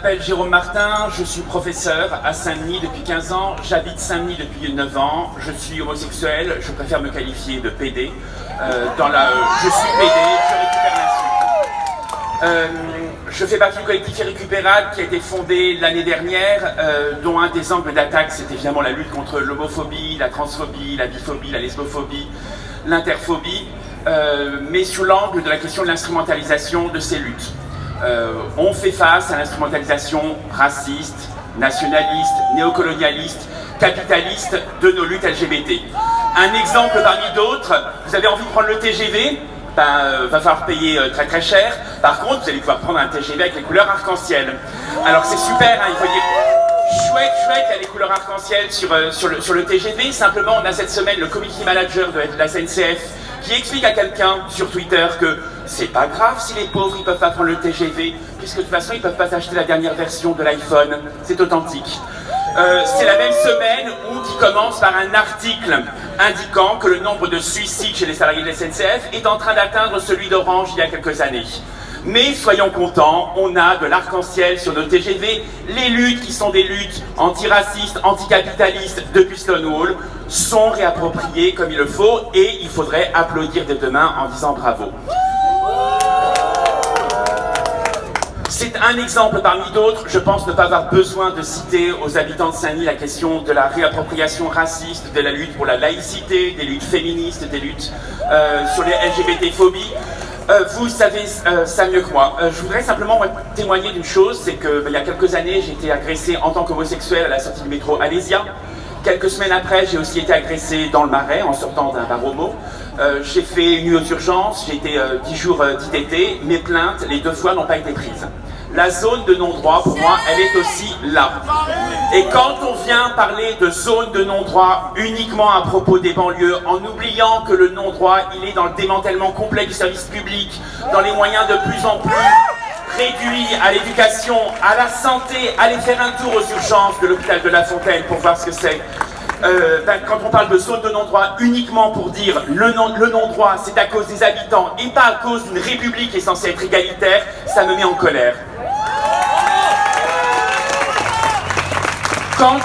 m'appelle Jérôme Martin, je suis professeur à Saint-Denis depuis 15 ans, j'habite Saint-Denis depuis 9 ans, je suis homosexuel, je préfère me qualifier de PD. Je suis PD, je récupère l'insulte. Je fais partie du collectif Irrécupérable qui a été fondé l'année dernière, dont un des angles d'attaque c'est évidemment la lutte contre l'homophobie, la transphobie, la biphobie, la lesbophobie, l'interphobie, mais sous l'angle de la question de l'instrumentalisation de ces luttes. On fait face à l'instrumentalisation raciste, nationaliste, néocolonialiste, capitaliste de nos luttes LGBT. Un exemple parmi d'autres, vous avez envie de prendre le TGV, va falloir payer très très cher. Par contre, vous allez pouvoir prendre un TGV avec les couleurs arc-en-ciel. Alors c'est super, hein, il faut dire chouette, il y a les couleurs arc-en-ciel sur le TGV. Simplement, on a cette semaine le community manager de la SNCF qui explique à quelqu'un sur Twitter que c'est pas grave si les pauvres ils peuvent pas prendre le TGV, puisque de toute façon ils peuvent pas acheter la dernière version de l'iPhone, c'est authentique. C'est la même semaine qui commence par un article indiquant que le nombre de suicides chez les salariés de la SNCF est en train d'atteindre celui d'Orange il y a quelques années. Mais soyons contents, on a de l'arc-en-ciel sur nos TGV. Les luttes qui sont des luttes antiracistes, anticapitalistes depuis Stonewall sont réappropriées comme il le faut et il faudrait applaudir dès demain en disant bravo. C'est un exemple parmi d'autres. Je pense ne pas avoir besoin de citer aux habitants de Saint-Denis la question de la réappropriation raciste, de la lutte pour la laïcité, des luttes féministes, des luttes sur les LGBT-phobies. Vous savez ça mieux que moi. Je voudrais simplement témoigner d'une chose, c'est qu'il y a quelques années, j'ai été agressé en tant qu'homosexuel à la sortie du métro Alésia. Quelques semaines après, j'ai aussi été agressé dans le Marais en sortant d'un bar homo. J'ai fait une nuit aux urgences, j'ai été 10 jours d'ITT. Mes plaintes, les 2 fois, n'ont pas été prises. La zone de non-droit, pour moi, elle est aussi là. Et quand on vient parler de zone de non-droit uniquement à propos des banlieues, en oubliant que le non-droit, il est dans le démantèlement complet du service public, dans les moyens de plus en plus réduits à l'éducation, à la santé, allez faire un tour aux urgences de l'hôpital de La Fontaine pour voir ce que c'est. Quand on parle de zone de non-droit uniquement pour dire le non-droit c'est à cause des habitants et pas à cause d'une république qui est censée être égalitaire, ça me met en colère. Quand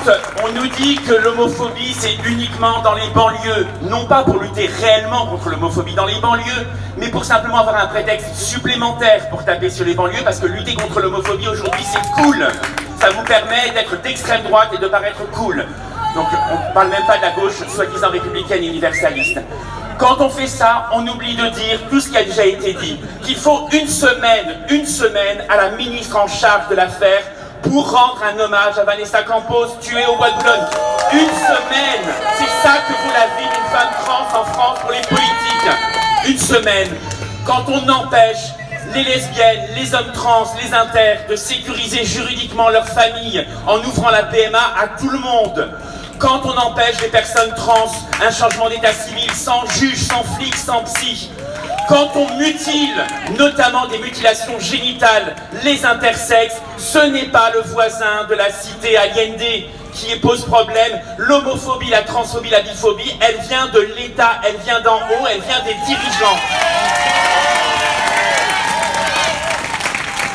on nous dit que l'homophobie c'est uniquement dans les banlieues, non pas pour lutter réellement contre l'homophobie dans les banlieues, mais pour simplement avoir un prétexte supplémentaire pour taper sur les banlieues, parce que lutter contre l'homophobie aujourd'hui c'est cool. Ça vous permet d'être d'extrême droite et de paraître cool. Donc on ne parle même pas de la gauche soi-disant républicaine et universaliste. Quand on fait ça, on oublie de dire tout ce qui a déjà été dit, qu'il faut une semaine à la ministre en charge de l'affaire pour rendre un hommage à Vanessa Campos, tuée au bois de Boulogne. Une semaine, c'est ça que vaut la vie d'une femme trans en France pour les politiques. Une semaine. Quand on empêche les lesbiennes, les hommes trans, les inters de sécuriser juridiquement leur famille en ouvrant la PMA à tout le monde. Quand on empêche les personnes trans un changement d'état civil sans juge, sans flic, sans psy. Quand on mutile, notamment des mutilations génitales, les intersexes, ce n'est pas le voisin de la cité Allende qui pose problème. L'homophobie, la transphobie, la biphobie, elle vient de l'État, elle vient d'en haut, elle vient des dirigeants.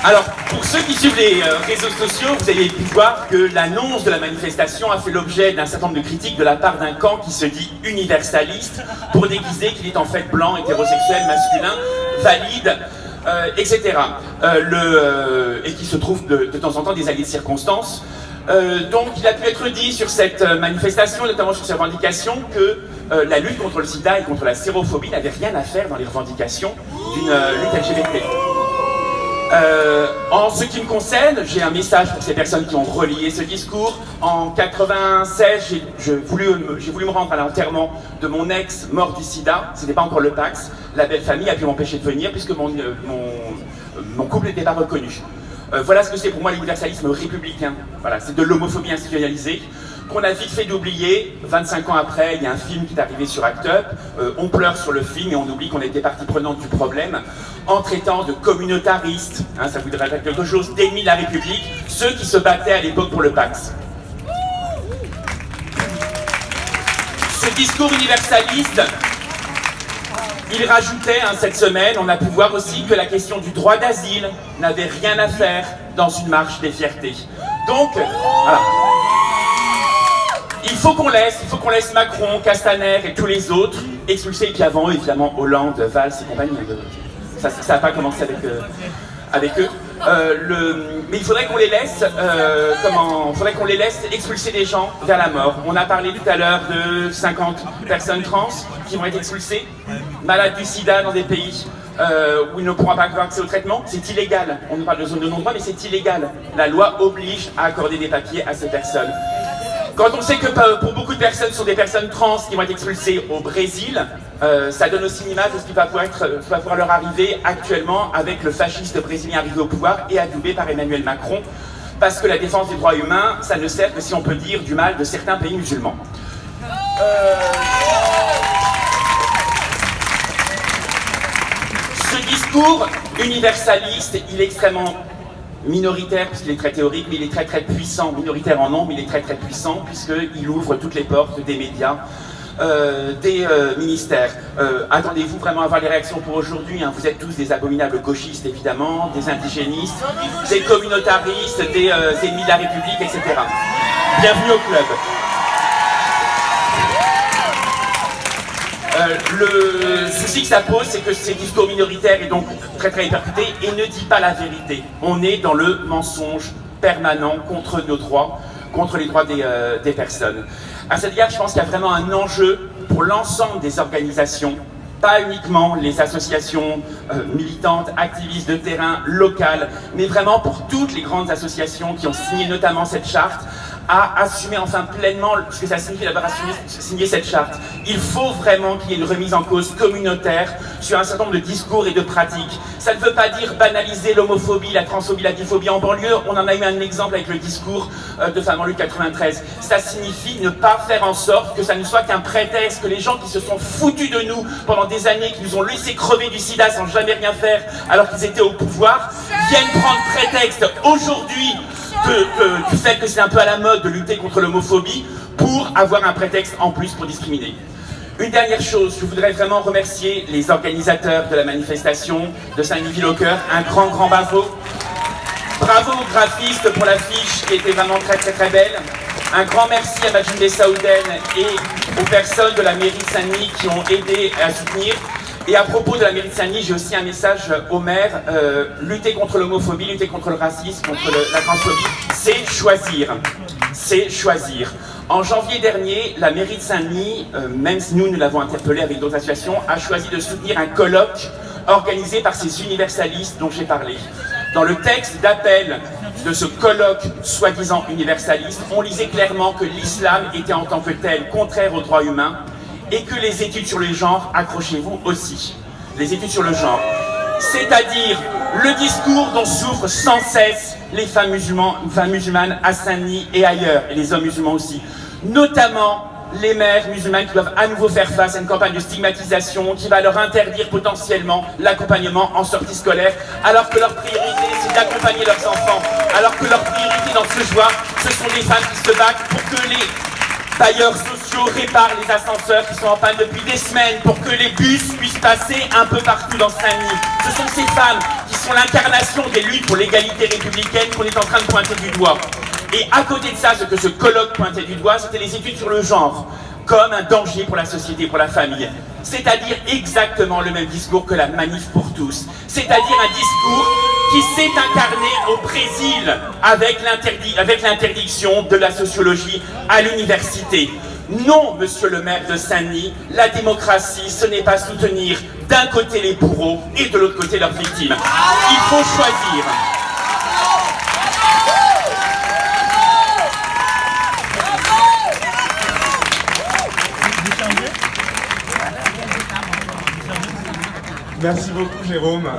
Alors, pour ceux qui suivent les réseaux sociaux, vous avez pu voir que l'annonce de la manifestation a fait l'objet d'un certain nombre de critiques de la part d'un camp qui se dit universaliste, pour déguiser qu'il est en fait blanc, hétérosexuel, masculin, valide, etc. Et qui se trouve de temps en temps des alliés de circonstance. Donc il a pu être dit sur cette manifestation, notamment sur ces revendications, que la lutte contre le sida et contre la sérophobie n'avait rien à faire dans les revendications d'une lutte LGBT. En ce qui me concerne, j'ai un message pour ces personnes qui ont relié ce discours. En 96, j'ai voulu me rendre à l'enterrement de mon ex mort du sida. C'était pas encore le Pax. La belle famille a pu m'empêcher de venir puisque mon couple n'était pas reconnu. Voilà ce que c'est pour moi l'universalisme républicain. Voilà, c'est de l'homophobie institutionnalisée qu'on a vite fait d'oublier. 25 ans après, il y a un film qui est arrivé sur Act Up. On pleure sur le film et on oublie qu'on était partie prenante du problème en traitant de communautaristes, ça voudrait dire quelque chose d'ennemis de la République, ceux qui se battaient à l'époque pour le Pax. Ce discours universaliste, Il rajoutait, cette semaine, on a pu voir aussi que la question du droit d'asile n'avait rien à faire dans une marche des fiertés. Donc, voilà. Il faut qu'on laisse Macron, Castaner et tous les autres expulser, et puis avant, évidemment, Hollande, Valls et compagnie. Ça n'a pas commencé avec eux. Mais il faudrait qu'on les laisse, expulser des gens vers la mort. On a parlé tout à l'heure de 50 personnes trans qui vont être expulsées, malades du sida dans des pays où ils ne pourront pas avoir accès au traitement. C'est illégal. On nous parle de zone de non-droit, mais c'est illégal. La loi oblige à accorder des papiers à ces personnes. Quand on sait que pour beaucoup de personnes, ce sont des personnes trans qui vont être expulsées au Brésil, ça donne aussi une image de ce qui va pouvoir leur arriver actuellement avec le fasciste brésilien arrivé au pouvoir et adoubé par Emmanuel Macron, parce que la défense des droits humains, ça ne sert que si on peut dire du mal de certains pays musulmans. Ce discours universaliste, il est extrêmement minoritaire, puisqu'il est très théorique, mais il est très très puissant, minoritaire en nombre, mais il est très très puissant, puisqu'il ouvre toutes les portes des médias, des ministères. Attendez-vous vraiment à voir les réactions pour aujourd'hui, hein. Vous êtes tous des abominables gauchistes, évidemment, des indigénistes, des communautaristes, des ennemis de la République, etc. Bienvenue au club. Le souci que ça pose, c'est que ces discours minoritaires est donc très très répercuté et ne dit pas la vérité. On est dans le mensonge permanent contre nos droits, contre les droits des personnes. À cet égard, je pense qu'il y a vraiment un enjeu pour l'ensemble des organisations, pas uniquement les associations militantes, activistes de terrain, locales, mais vraiment pour toutes les grandes associations qui ont signé notamment cette charte, à assumer enfin pleinement ce que ça signifie d'avoir signé cette charte. Il faut vraiment qu'il y ait une remise en cause communautaire sur un certain nombre de discours et de pratiques. Ça ne veut pas dire banaliser l'homophobie, la transphobie, la biphobie en banlieue. On en a eu un exemple avec le discours de Femmes en lutte 93. Ça signifie ne pas faire en sorte que ça ne soit qu'un prétexte, que les gens qui se sont foutus de nous pendant des années, qui nous ont laissé crever du sida sans jamais rien faire alors qu'ils étaient au pouvoir, viennent prendre prétexte aujourd'hui du fait que c'est un peu à la mode de lutter contre l'homophobie pour avoir un prétexte en plus pour discriminer. Une dernière chose, je voudrais vraiment remercier les organisateurs de la manifestation de Saint-Denis-Ville-au-Cœur. Un grand bravo. Bravo aux graphistes pour l'affiche qui était vraiment très très très belle. Un grand merci à Majid Bessaouden et aux personnes de la mairie de Saint-Denis qui ont aidé à soutenir. Et à propos de la mairie de Saint-Denis, j'ai aussi un message au maire. Lutter contre l'homophobie, lutter contre le racisme, contre la transphobie, c'est choisir. C'est choisir. En janvier dernier, la mairie de Saint-Denis, même si nous l'avons interpellé avec d'autres associations, a choisi de soutenir un colloque organisé par ces universalistes dont j'ai parlé. Dans le texte d'appel de ce colloque soi-disant universaliste, on lisait clairement que l'islam était en tant que tel contraire aux droits humains, et que les études sur le genre, accrochez-vous aussi, les études sur le genre, c'est-à-dire le discours dont souffrent sans cesse les femmes musulmanes à Saint-Denis et ailleurs, et les hommes musulmans aussi, notamment les mères musulmanes qui doivent à nouveau faire face à une campagne de stigmatisation qui va leur interdire potentiellement l'accompagnement en sortie scolaire, alors que leur priorité c'est d'accompagner leurs enfants, alors que leur priorité dans ce choix, ce sont des femmes qui se battent pour que les bailleurs sociaux réparent les ascenseurs qui sont en panne depuis des semaines pour que les bus puissent passer un peu partout dans Saint-Denis. Ce sont ces femmes qui sont l'incarnation des luttes pour l'égalité républicaine qu'on est en train de pointer du doigt. Et à côté de ça, ce que ce colloque pointait du doigt, c'était les études sur le genre, comme un danger pour la société, pour la famille. C'est-à-dire exactement le même discours que la manif pour tous. C'est-à-dire un discours qui s'est incarné au Brésil avec l'interdiction de la sociologie à l'université. Non, monsieur le maire de Saint-Denis, la démocratie, ce n'est pas soutenir d'un côté les bourreaux et de l'autre côté leurs victimes. Il faut choisir. Merci beaucoup, Jérôme.